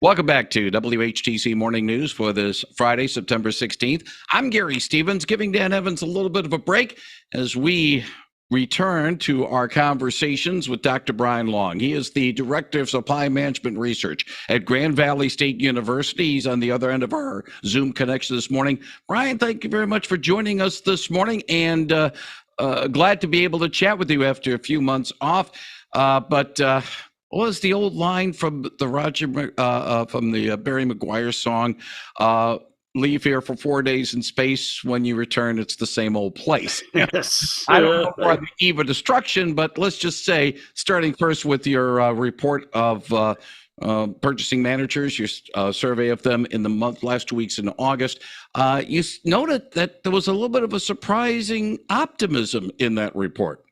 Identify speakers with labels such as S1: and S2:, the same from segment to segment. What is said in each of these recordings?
S1: Welcome back to WHTC Morning News for this Friday, September 16th. I'm Gary Stevens, giving Dan Evans a little bit of a break as we return to our conversations with Dr. Brian Long. He is the Director of Supply Management Research at Grand Valley State University. He's on the other end of our Zoom connection this morning. Brian, thank you very much for joining us this morning, and glad to be able to chat with you after a few months off. But what was the old line from the Barry McGuire song? Leave here for 4 days in space. When you return, it's the same old place.
S2: Yes.
S1: I don't know if we're on the eve of destruction, but let's just say, starting first with your report of purchasing managers, your survey of them in the last 2 weeks in August, you noted that there was a little bit of a surprising optimism in that report.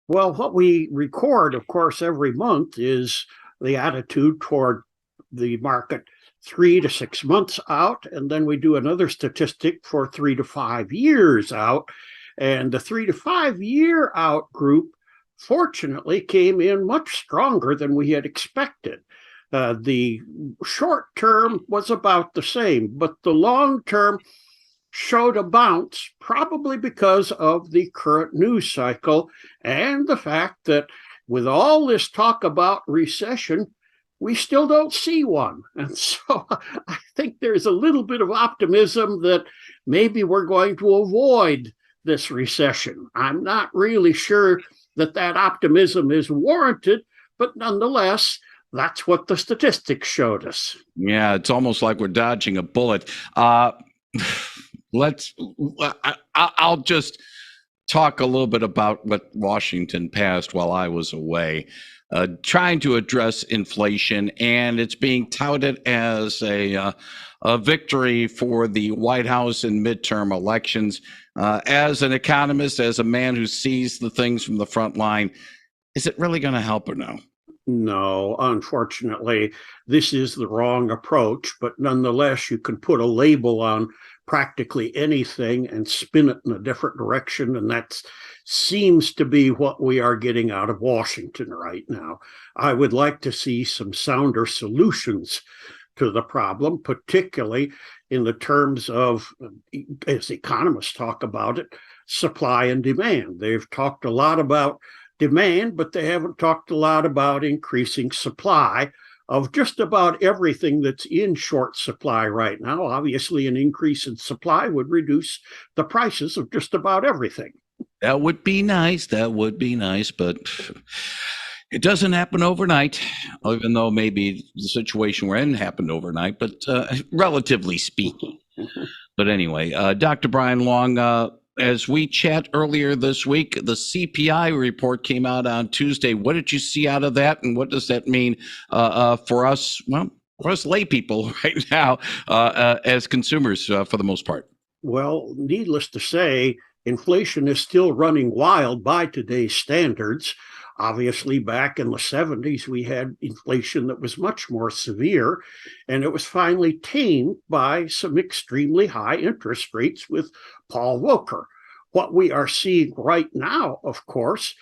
S2: Well, what we record, of course, every month is the attitude toward the market 3 to 6 months out, and then we do another statistic for 3 to 5 years out. And the 3 to 5 year out group, fortunately, came in much stronger than we had expected. The short term was about the same, but the long term showed a bounce, probably because of the current news cycle and the fact that with all this talk about recession, we still don't see one. And so I think there's a little bit of optimism that maybe we're going to avoid this recession. I'm not really sure that optimism is warranted, but nonetheless, that's what the statistics showed us.
S1: Yeah, it's almost like we're dodging a bullet. I'll just talk a little bit about what Washington passed while I was away, trying to address inflation, and it's being touted as a victory for the White House in midterm elections. As an economist, as a man who sees the things from the front line, is it really going to help or no?
S2: No, unfortunately, this is the wrong approach, but nonetheless, you can put a label on practically anything and spin it in a different direction, and that seems to be what we are getting out of Washington right now. I would like to see some sounder solutions to the problem, particularly in the terms of, as economists talk about it, supply and demand. They've talked a lot about demand, but they haven't talked a lot about increasing supply of just about everything that's in short supply right now. Obviously, an increase in supply would reduce the prices of just about everything.
S1: That would be nice. That would be nice, but it doesn't happen overnight, even though maybe the situation we're in happened overnight, but relatively speaking. But anyway, Dr. Brian Long, as we chat earlier this week, the CPI report came out on Tuesday. What did you see out of that, and what does that mean for us? Well, for us lay people right now, as consumers, for the most part.
S2: Well, needless to say, inflation is still running wild by today's standards. Obviously, back in the 70s, we had inflation that was much more severe, and it was finally tamed by some extremely high interest rates with Paul Volcker. What we are seeing right now, of course,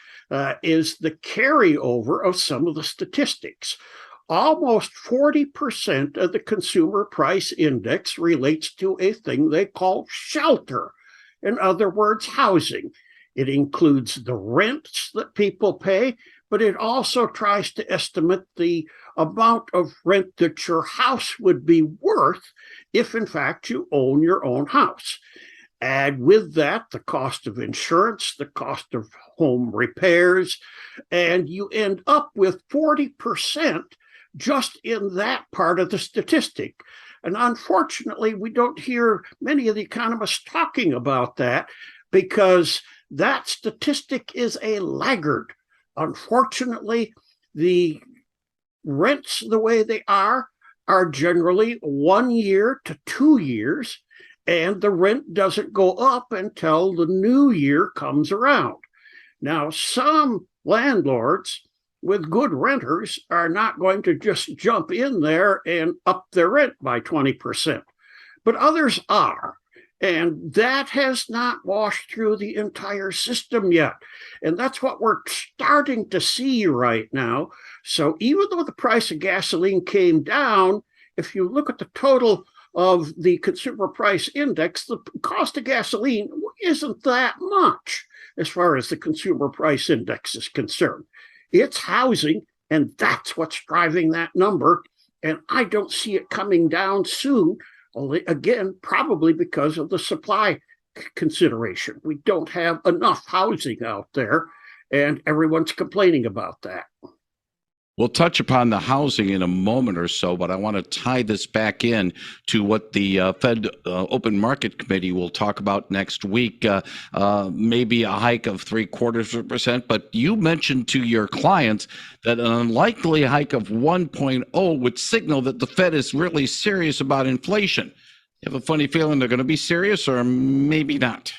S2: is the carryover of some of the statistics. Almost 40% of the consumer price index relates to a thing they call shelter. In other words, housing. It includes the rents that people pay, but it also tries to estimate the amount of rent that your house would be worth if, in fact, you own your own house. Add with that the cost of insurance, the cost of home repairs, and you end up with 40% just in that part of the statistic. And unfortunately, we don't hear many of the economists talking about that because that statistic is a laggard. Unfortunately, the rents, the way they are generally 1 year to 2 years, and the rent doesn't go up until the new year comes around. Now, some landlords with good renters are not going to just jump in there and up their rent by 20%, but others are. And that has not washed through the entire system yet. And that's what we're starting to see right now. So even though the price of gasoline came down, if you look at the total of the consumer price index, the cost of gasoline isn't that much as far as the consumer price index is concerned. It's housing, and that's what's driving that number. And I don't see it coming down soon, again, probably because of the supply consideration. We don't have enough housing out there, and everyone's complaining about that.
S1: We'll touch upon the housing in a moment or so, but I want to tie this back in to what the Fed Open Market Committee will talk about next week, maybe a hike of 0.75%. But you mentioned to your clients that an unlikely hike of 1.0 would signal that the Fed is really serious about inflation. You have a funny feeling they're going to be serious, or maybe not?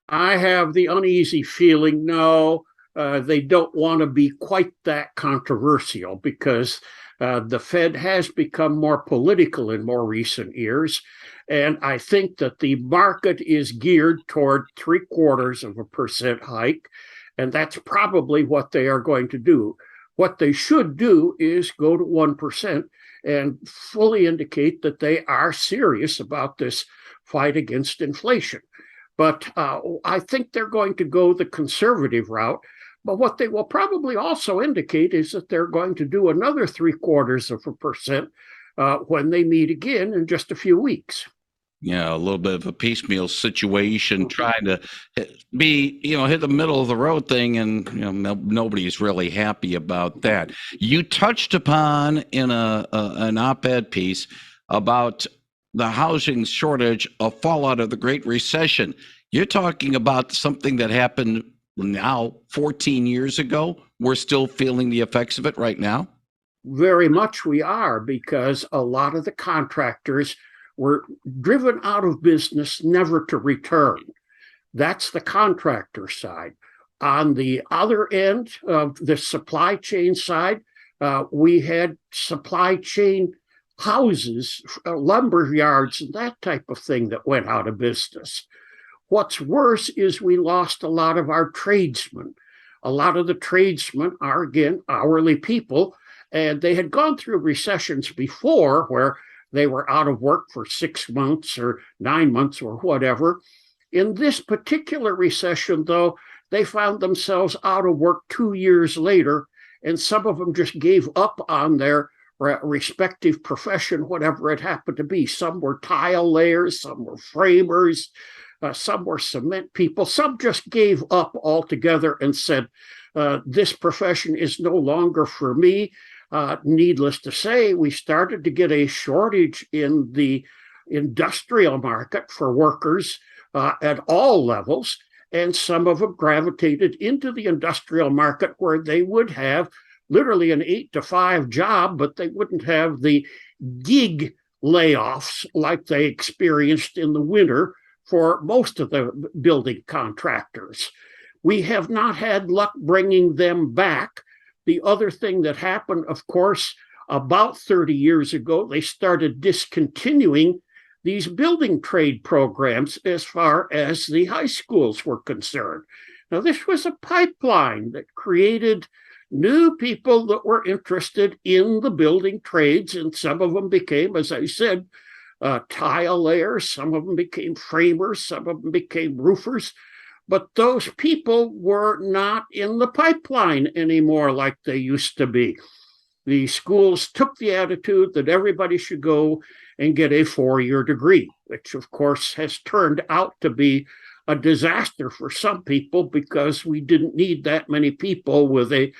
S2: I have the uneasy feeling, no, they don't want to be quite that controversial because the Fed has become more political in more recent years. And I think that the market is geared toward 0.75% hike. And that's probably what they are going to do. What they should do is go to 1% and fully indicate that they are serious about this fight against inflation. But I think they're going to go the conservative route. But what they will probably also indicate is that they're going to do another 0.75% when they meet again in just a few weeks.
S1: Yeah, a little bit of a piecemeal situation, trying to be, hit the middle of the road thing, and nobody's really happy about that. You touched upon in an op-ed piece about the housing shortage, a fallout of the Great Recession. You're talking about something that happened now 14 years ago. We're still feeling the effects of it right now.
S2: Very much we are, because a lot of the contractors were driven out of business, never to return. That's the contractor side. On the other end of the supply chain side, we had supply chain houses, lumber yards, and that type of thing that went out of business. What's worse is we lost a lot of our tradesmen. A lot of the tradesmen are, again, hourly people, and they had gone through recessions before where they were out of work for 6 months or 9 months or whatever. In this particular recession, though, they found themselves out of work 2 years later, and some of them just gave up on their respective profession, whatever it happened to be. Some were tile layers, some were framers, some were cement people. Some just gave up altogether and said, this profession is no longer for me. Needless to say, we started to get a shortage in the industrial market for workers at all levels, and some of them gravitated into the industrial market where they would have literally an 8 to 5 job, but they wouldn't have the gig layoffs like they experienced in the winter for most of the building contractors. We have not had luck bringing them back. The other thing that happened, of course, about 30 years ago, they started discontinuing these building trade programs as far as the high schools were concerned. Now, this was a pipeline that created new people that were interested in the building trades, and some of them became, as I said, tile layers, some of them became framers, some of them became roofers. But those people were not in the pipeline anymore like they used to be. The schools took the attitude that everybody should go and get a 4-year degree, which of course has turned out to be a disaster for some people because we didn't need that many people with a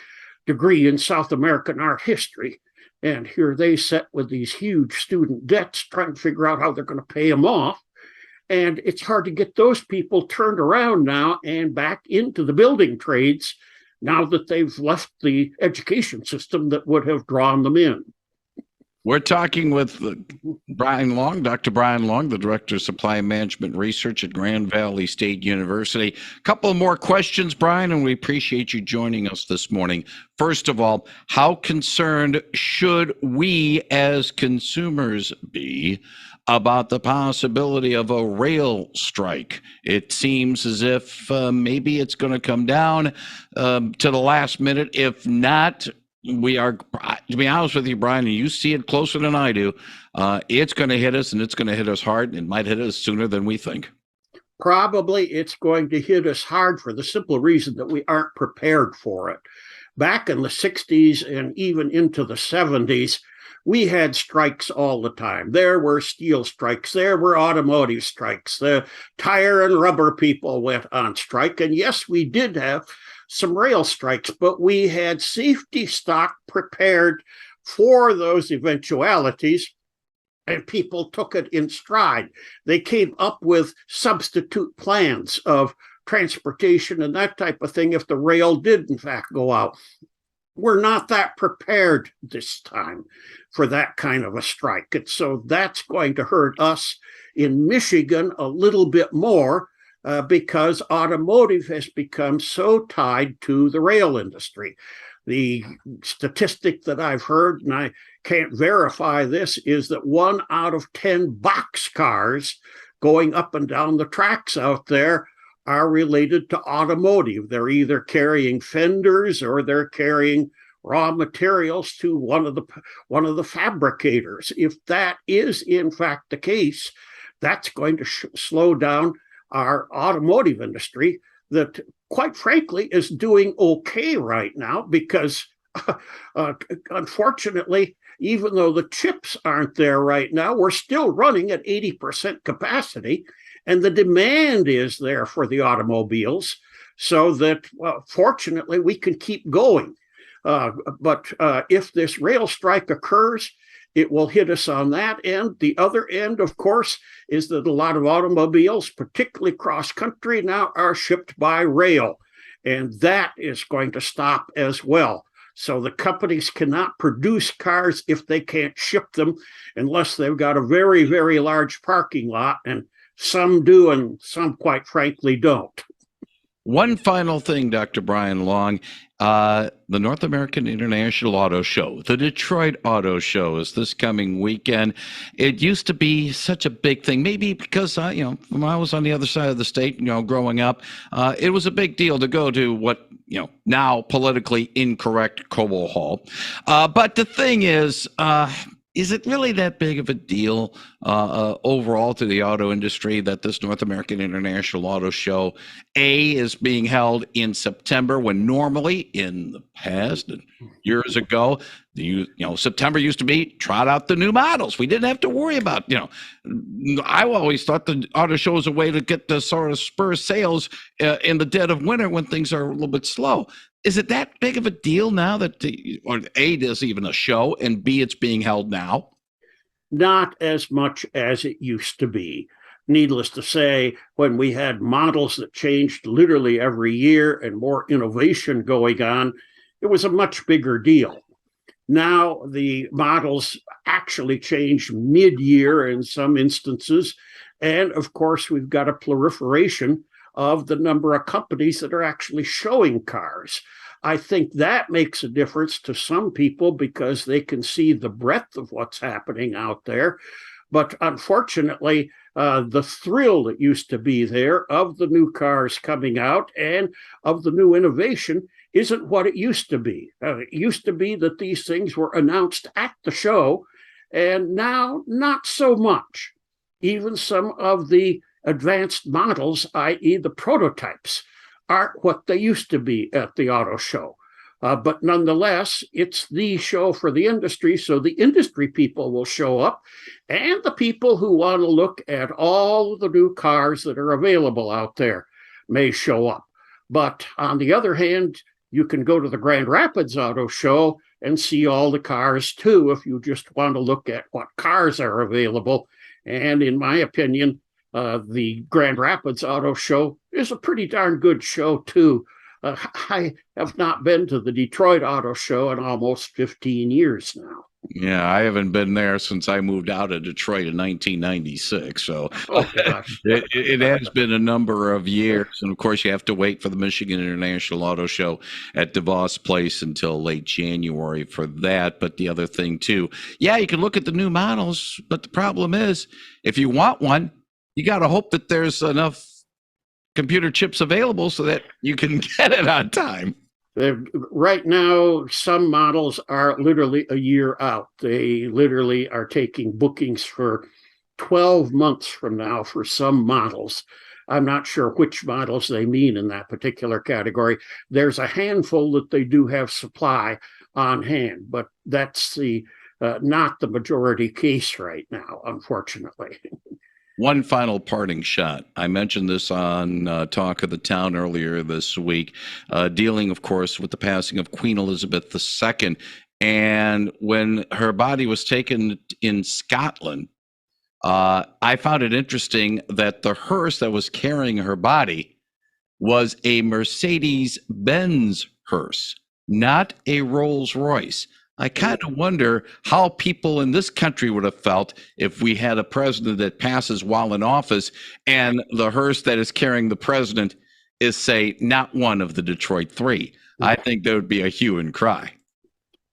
S2: degree in South American art history. And here they sit with these huge student debts trying to figure out how they're going to pay them off. And it's hard to get those people turned around now and back into the building trades now that they've left the education system that would have drawn them in.
S1: We're talking with Brian Long, Dr. Brian Long, the Director of Supply Management Research at Grand Valley State University. A couple more questions, Brian, and we appreciate you joining us this morning. First of all, how concerned should we as consumers be about the possibility of a rail strike? It seems as if maybe it's going to come down to the last minute. If not, We are, to be honest with you, Brian, and you see it closer than I do. It's going to hit us, and it's going to hit us hard. It might hit us sooner than we think.
S2: Probably it's going to hit us hard for the simple reason that we aren't prepared for it. Back in the 60s and even into the 70s, we had strikes all the time. There were steel strikes, there were automotive strikes. The tire and rubber people went on strike. And yes, we did have some rail strikes, but we had safety stock prepared for those eventualities, and people took it in stride. They came up with substitute plans of transportation and that type of thing if the rail did in fact go out. We're not that prepared this time for that kind of a strike. And so that's going to hurt us in Michigan a little bit more because automotive has become so tied to the rail industry. The statistic that I've heard, and I can't verify this, is that 1 out of 10 boxcars going up and down the tracks out there are related to automotive. They're either carrying fenders or they're carrying raw materials to one of the fabricators. If that is in fact the case, that's going to slow down our automotive industry that, quite frankly, is doing okay right now because unfortunately, even though the chips aren't there right now, we're still running at 80% capacity, and the demand is there for the automobiles, so that, well, fortunately, we can keep going. But if this rail strike occurs, it will hit us on that end. The other end, of course, is that a lot of automobiles, particularly cross country, now are shipped by rail. And that is going to stop as well. So the companies cannot produce cars if they can't ship them unless they've got a very, very large parking lot. And some do, and some, quite frankly, don't.
S1: One final thing, Dr. Brian Long. The North American International Auto Show, the Detroit Auto Show, is this coming weekend. It used to be such a big thing, maybe because, when I was on the other side of the state, growing up, it was a big deal to go to what, now politically incorrect Cobo Hall. But the thing is it really that big of a deal overall to the auto industry that this North American International Auto Show is being held in September, when normally in the past and years ago, September used to be trot out the new models. We didn't have to worry about, I always thought the auto show was a way to get the sort of spur sales in the dead of winter when things are a little bit slow. Is it that big of a deal now that A, there's even a show, and B, it's being held now?
S2: Not as much as it used to be. Needless to say, when we had models that changed literally every year and more innovation going on, it was a much bigger deal. Now the models actually change mid-year in some instances. And of course, we've got a proliferation of the number of companies that are actually showing cars. I think that makes a difference to some people because they can see the breadth of what's happening out there. But unfortunately, the thrill that used to be there of the new cars coming out and of the new innovation isn't what it used to be. It used to be that these things were announced at the show, and now not so much. Even some of the advanced models, i.e. the prototypes, aren't what they used to be at the auto show. But nonetheless, it's the show for the industry, so the industry people will show up, and the people who want to look at all the new cars that are available out there may show up. But on the other hand, you can go to the Grand Rapids Auto Show and see all the cars too, if you just want to look at what cars are available. And in my opinion, the Grand Rapids Auto Show is a pretty darn good show too. I have not been to the Detroit Auto Show in almost 15 years now.
S1: Yeah, I haven't been there since I moved out of Detroit in 1996. So it has been a number of years. And of course, you have to wait for the Michigan International Auto Show at DeVos Place until late January for that. But the other thing too, yeah, you can look at the new models, but the problem is if you want one, you got to hope that there's enough computer chips available so that you can get it on time.
S2: Right now, some models are literally a year out. They literally are taking bookings for 12 months from now for some models. I'm not sure which models they mean in that particular category. There's a handful that they do have supply on hand, but that's the not the majority case right now, unfortunately.
S1: One final parting shot. I mentioned this on Talk of the Town earlier this week, dealing, of course, with the passing of Queen Elizabeth II. And when her body was taken in Scotland, I found it interesting that the hearse that was carrying her body was a Mercedes Benz hearse, not a Rolls Royce. I kind of wonder how people in this country would have felt if we had a president that passes while in office and the hearse that is carrying the president is, say, not one of the Detroit Three. I think there would be a hue and cry.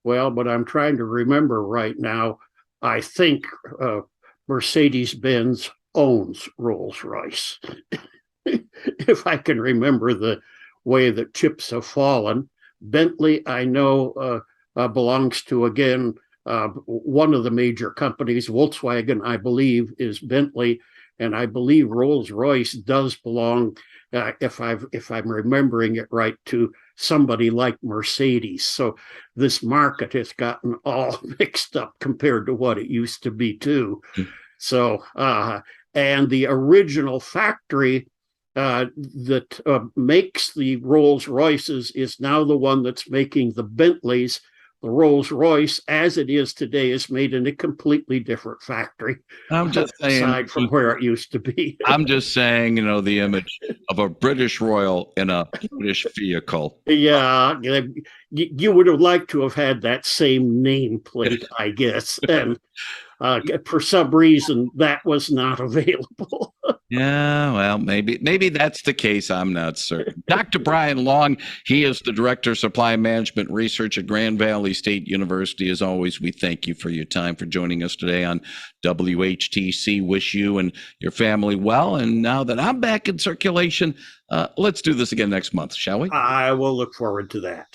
S2: Well, but I'm trying to remember right now. I think Mercedes Benz owns Rolls Royce. If I can remember the way that chips have fallen. Bentley, I know, belongs to, again, one of the major companies. Volkswagen, I believe, is Bentley, and I believe Rolls Royce does belong, if I'm remembering it right, to somebody like Mercedes. So this market has gotten all mixed up compared to what it used to be too. So and the original factory that makes the Rolls Royces is now the one that's making the Bentleys. The Rolls Royce, as it is today, is made in a completely different factory,
S1: I'm just saying,
S2: aside from where it used to be.
S1: I'm just saying, the image of a British royal in a British vehicle.
S2: Yeah, you would have liked to have had that same nameplate, I guess, and for some reason that was not available.
S1: Yeah, well, maybe that's the case. I'm not certain. Dr. Brian Long, he is the Director of Supply Management Research at Grand Valley State University. As always, we thank you for your time, for joining us today on WHTC. Wish you and your family well. And now that I'm back in circulation, let's do this again next month, shall we?
S2: I will look forward to that.